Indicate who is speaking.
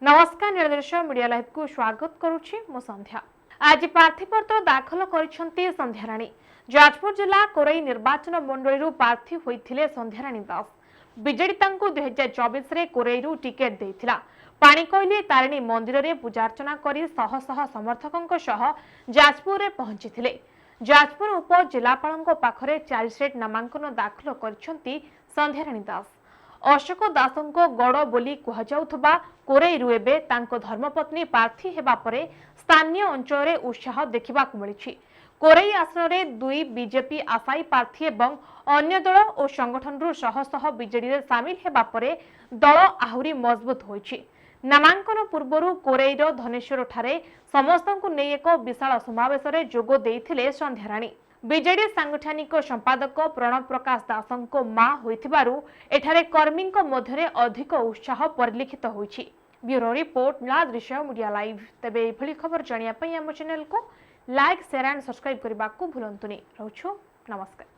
Speaker 1: नमस्कार निर्देश media live को स्वागत करुछि मो संध्या। आज प्रार्थीपत्र दाखल करिसेंती संध्याराणी। जाजपुर जिला कोरई निर्वाचन मंडली प्रार्थी होइथिले संध्याराणी दास। बीजेडी तांको 2024 रे कोरईरू टिकेट देइथिला। पाणीकोइली तारिणी मंदिर रे पूजार्चना करी शह शह समर्थकंक सह जाजपुर रे पहुंचीथिले। जाजपुर उप जिलापालंक पाखरे 4 सेट नामांकन दाखल करिसेंती संध्याराणी दास। अशोक दासंको गड़ बोली कुहाजाउथबा कोरईरू एबे तांको धर्मपत्नी प्रार्थी हेबा परे स्थानीय अंचल रे उत्साह देखिबाकु मिलिछि। कोरई आसन रे 2 बीजेपी आशायी प्रार्थी एवं अन्य दल और संगठन शह शह बीजेडी रे शामिल हेबा परे दल आहुरी मजबूत होइछि। नामांकन पूर्वरु कोरईर धनेश्वर ठारे समस्तंकु नै एक विशाल समावेश रे जोगो देइथिले संध्याराणी। बीजेडी सांगठनिक संपादक प्रणव प्रकाश दासंको मां होइथिबारु एठारे कर्मींक मध्यरे अधिक उत्साह परिलक्षित होइछि। ब्यूरो रिपोर्ट नया दृश्य मीडिया लाइव। तेबे एभली खबर जानिया पई हम चैनल को लाइक शेयर एंड सब्सक्राइब करबा को भूलंतुनी। रहउछु नमस्कार।